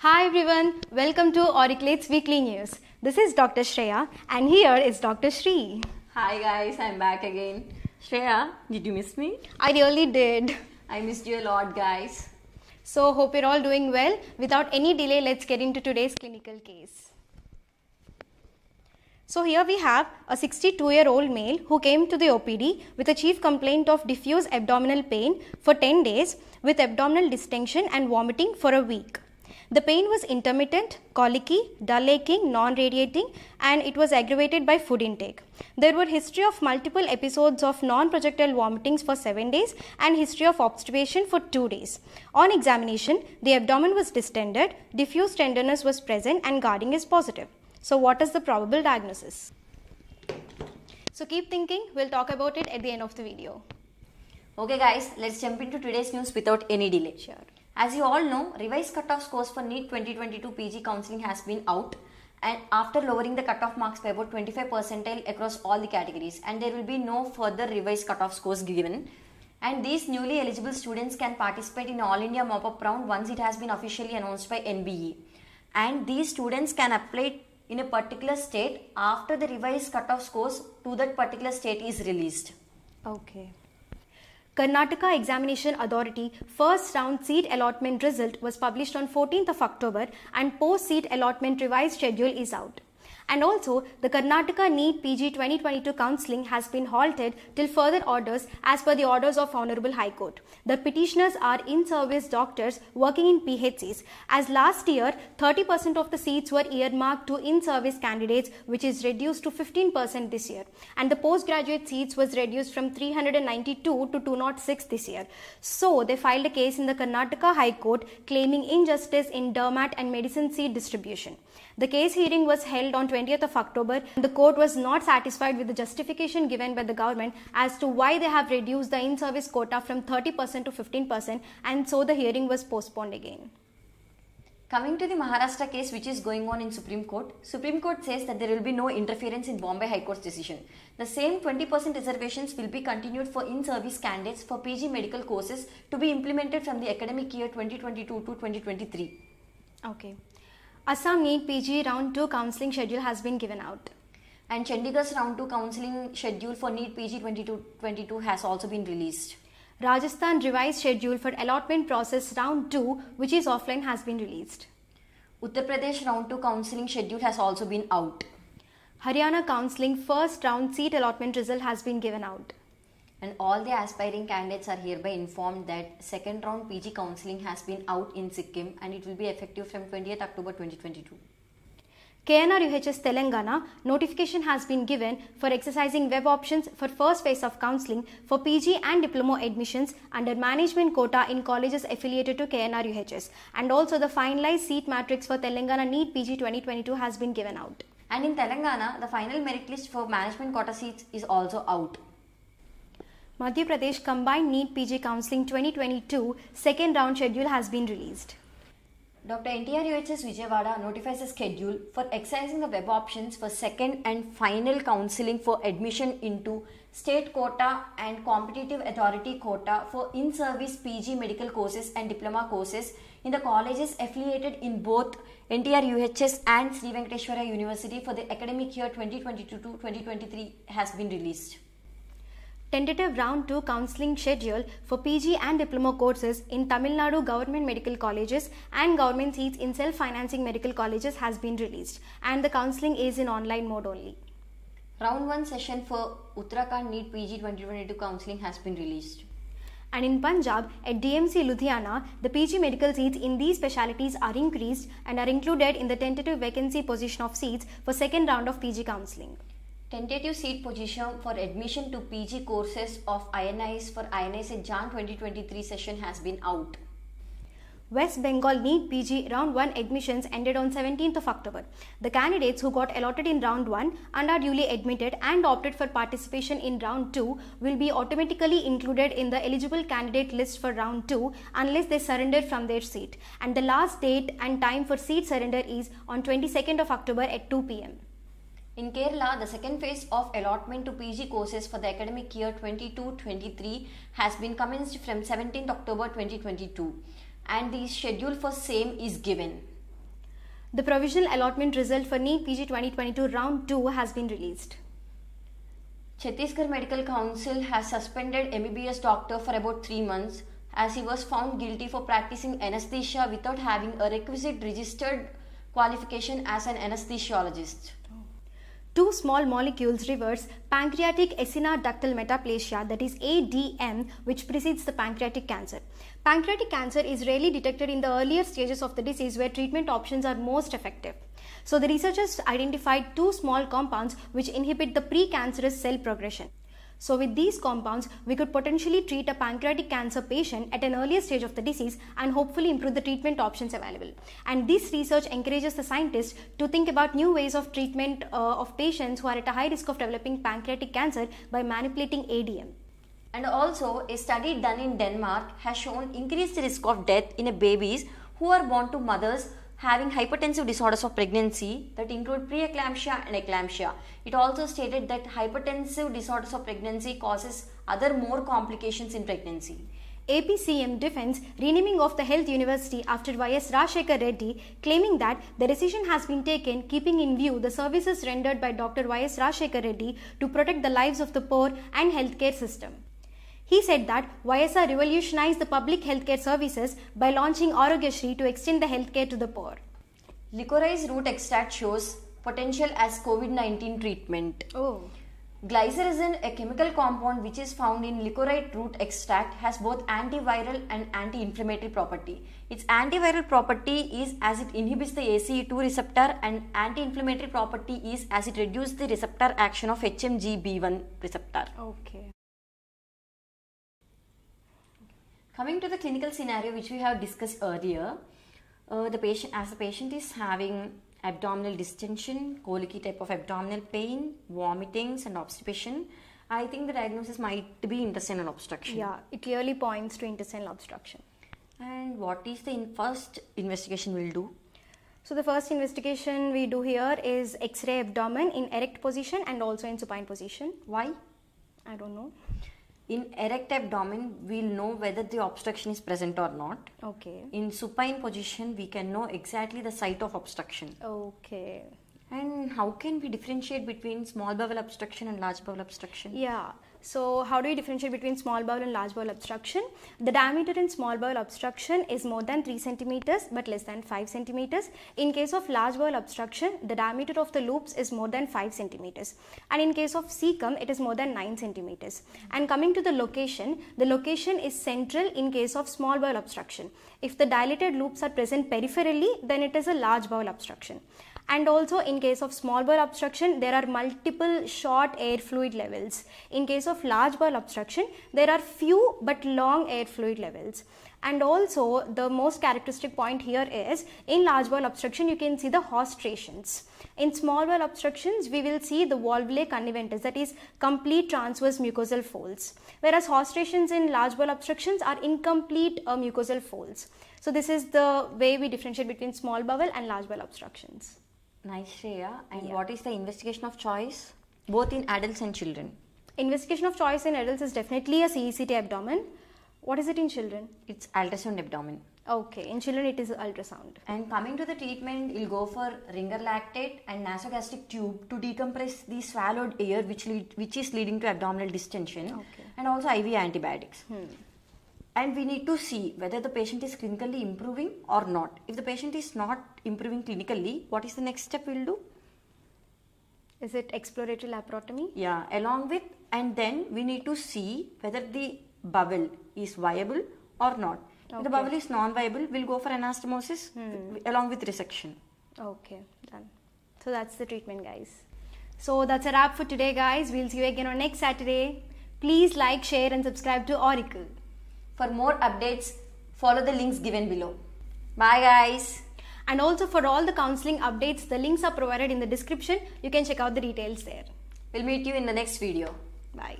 Hi everyone, welcome to AURICULATES Weekly News. This is Dr. Shreya and here is Dr. Shree. Hi guys, I'm back again. Shreya, did you miss me? I really did. I missed you a lot, guys. So hope you're all doing well. Without any delay, let's get into today's clinical case. So here we have a 62-year-old male who came to the OPD with a chief complaint of diffuse abdominal pain for 10 days with abdominal distension and vomiting for a week. The pain was intermittent, colicky, dull aching, non-radiating, and it was aggravated by food intake. There were history of multiple episodes of non-projectile vomitings for 7 days and history of obstipation for 2 days. On examination, the abdomen was distended, diffuse tenderness was present and guarding is positive. So what is the probable diagnosis? So keep thinking, we'll talk about it at the end of the video. Okay guys, let's jump into today's news without any delay. Sure. As you all know, revised cutoff scores for NEET 2022 PG counselling has been out, and after lowering the cutoff marks by about 25 percentile across all the categories, and there will be no further revised cutoff scores given. And these newly eligible students can participate in All India mop-up round once it has been officially announced by NBE. And these students can apply in a particular state after the revised cutoff scores to that particular state is released. Okay. Karnataka Examination Authority first round seat allotment result was published on 14th of October and post seat allotment revised schedule is out. And also, the Karnataka NEET PG 2022 counselling has been halted till further orders as per the orders of Honorable High Court. The petitioners are in-service doctors working in PHCs. As last year, 30% of the seats were earmarked to in-service candidates, which is reduced to 15% this year. And the postgraduate seats was reduced from 392 to 206 this year. So, they filed a case in the Karnataka High Court claiming injustice in dermat and medicine seat distribution. The case hearing was held on 20th of October. The court was not satisfied with the justification given by the government as to why they have reduced the in-service quota from 30% to 15%, and so the hearing was postponed again. Coming to the Maharashtra case which is going on in Supreme Court, Supreme Court says that there will be no interference in Bombay High Court's decision. The same 20% reservations will be continued for in-service candidates for PG medical courses to be implemented from the academic year 2022 to 2023. Okay. Assam NEET PG Round 2 counselling schedule has been given out. And Chandigarh's Round 2 counselling schedule for NEET PG 2022 has also been released. Rajasthan revised schedule for allotment process Round 2, which is offline, has been released. Uttar Pradesh Round 2 counselling schedule has also been out. Haryana counselling first round seat allotment result has been given out. And all the aspiring candidates are hereby informed that second round PG counselling has been out in Sikkim and it will be effective from 20th October 2022. KNR-UHS Telangana notification has been given for exercising web options for first phase of counselling for PG and diploma admissions under management quota in colleges affiliated to KNR-UHS, and also the finalized seat matrix for Telangana NEET PG 2022 has been given out. And in Telangana, the final merit list for management quota seats is also out. Madhya Pradesh Combined NEET PG Counselling 2022 second round schedule has been released. Dr. NTR UHS Vijayawada notifies a schedule for exercising the web options for second and final counselling for admission into state quota and competitive authority quota for in-service PG medical courses and diploma courses in the colleges affiliated in both NTR UHS and Sri Venkateshwara University for the academic year 2022 to 2023 has been released. Tentative Round 2 counselling schedule for PG and diploma courses in Tamil Nadu government medical colleges and government seats in self-financing medical colleges has been released, and the counselling is in online mode only. Round 1 session for Uttarakhand NEET PG 2022 counselling has been released. And in Punjab, at DMC Ludhiana, the PG medical seats in these specialities are increased and are included in the tentative vacancy position of seats for second round of PG counselling. Tentative seat position for admission to PG courses of INIs for INIs in Jan 2023 session has been out. West Bengal NEET PG Round 1 admissions ended on 17th of October. The candidates who got allotted in Round 1 and are duly admitted and opted for participation in Round 2 will be automatically included in the eligible candidate list for Round 2 unless they surrender from their seat. And the last date and time for seat surrender is on 22nd of October at 2 p.m. In Kerala, the second phase of allotment to PG courses for the academic year 22-23 has been commenced from 17th October 2022 and the schedule for same is given. The provisional allotment result for NEET PG 2022 round 2 has been released. Chhattisgarh Medical Council has suspended MBBS doctor for about 3 months as he was found guilty for practicing anesthesia without having a requisite registered qualification as an anesthesiologist. Two small molecules reverse pancreatic acinar ductal metaplasia, that is ADM, which precedes the pancreatic cancer. Pancreatic cancer is rarely detected in the earlier stages of the disease where treatment options are most effective. So the researchers identified two small compounds which inhibit the precancerous cell progression. So with these compounds, we could potentially treat a pancreatic cancer patient at an earlier stage of the disease and hopefully improve the treatment options available. And this research encourages the scientists to think about new ways of treatment of patients who are at a high risk of developing pancreatic cancer by manipulating ADM. And also, a study done in Denmark has shown increased risk of death in babies who are born to mothers having hypertensive disorders of pregnancy that include preeclampsia and eclampsia. It also stated that hypertensive disorders of pregnancy causes other more complications in pregnancy. APCM defends renaming of the health university after Y.S. Rajshekar Reddy, claiming that the decision has been taken keeping in view the services rendered by Dr. Y.S. Rajshekar Reddy to protect the lives of the poor and healthcare system. He said that YSR revolutionized the public healthcare services by launching Auricle to extend the healthcare to the poor. Licorice root extract shows potential as COVID-19 treatment. Oh. Glycyrrhizin, a chemical compound which is found in licorice root extract, has both antiviral and anti-inflammatory property. Its antiviral property is as it inhibits the ACE2 receptor, and anti-inflammatory property is as it reduces the receptor action of HMGB1 receptor. Okay. Coming to the clinical scenario which we have discussed earlier, the patient is having abdominal distension, colicky type of abdominal pain, vomitings and obstipation. I think the diagnosis might be intestinal obstruction. Yeah, it clearly points to intestinal obstruction. And what is the first investigation we'll do? So the first investigation we do here is X-ray abdomen in erect position and also in supine position. Why? I don't know. In erect abdomen, we'll know whether the obstruction is present or not. Okay. In supine position, we can know exactly the site of obstruction. Okay. And how can we differentiate between small bowel obstruction and large bowel obstruction? Yeah. So how do we differentiate between small bowel and large bowel obstruction? The diameter in small bowel obstruction is more than 3 centimeters but less than 5 centimeters. In case of large bowel obstruction, the diameter of the loops is more than 5 centimeters. And in case of cecum, it is more than 9 centimeters. And coming to the location is central in case of small bowel obstruction. If the dilated loops are present peripherally, then it is a large bowel obstruction. And also in case of small bowel obstruction, there are multiple short air fluid levels. In case of large bowel obstruction, there are few but long air fluid levels. And also the most characteristic point here is in large bowel obstruction, you can see the horstrations. In small bowel obstructions, we will see the valvulae conniventes, that is complete transverse mucosal folds. Whereas horstrations in large bowel obstructions are incomplete mucosal folds. So this is the way we differentiate between small bowel and large bowel obstructions. Nice, Shreya. And what is the investigation of choice? Both in adults and children. Investigation of choice in adults is definitely a CECT abdomen. What is it in children? It's ultrasound abdomen. Okay, in children it is ultrasound. And coming to the treatment, you'll go for ringer lactate and nasogastric tube to decompress the swallowed air which is leading to abdominal distension. Okay. And also IV antibiotics. And we need to see whether the patient is clinically improving or not. If the patient is not improving clinically, what is the next step we'll do? Is it exploratory laparotomy? Yeah, along with, and then we need to see whether the bowel is viable or not. Okay. If the bowel is non-viable, we'll go for anastomosis along with resection. Okay, done. So that's the treatment, guys. So that's a wrap for today, guys. We'll see you again on next Saturday. Please like, share and subscribe to Auricle. For more updates, follow the links given below. Bye guys. And also for all the counseling updates, the links are provided in the description. You can check out the details there. We'll meet you in the next video. Bye.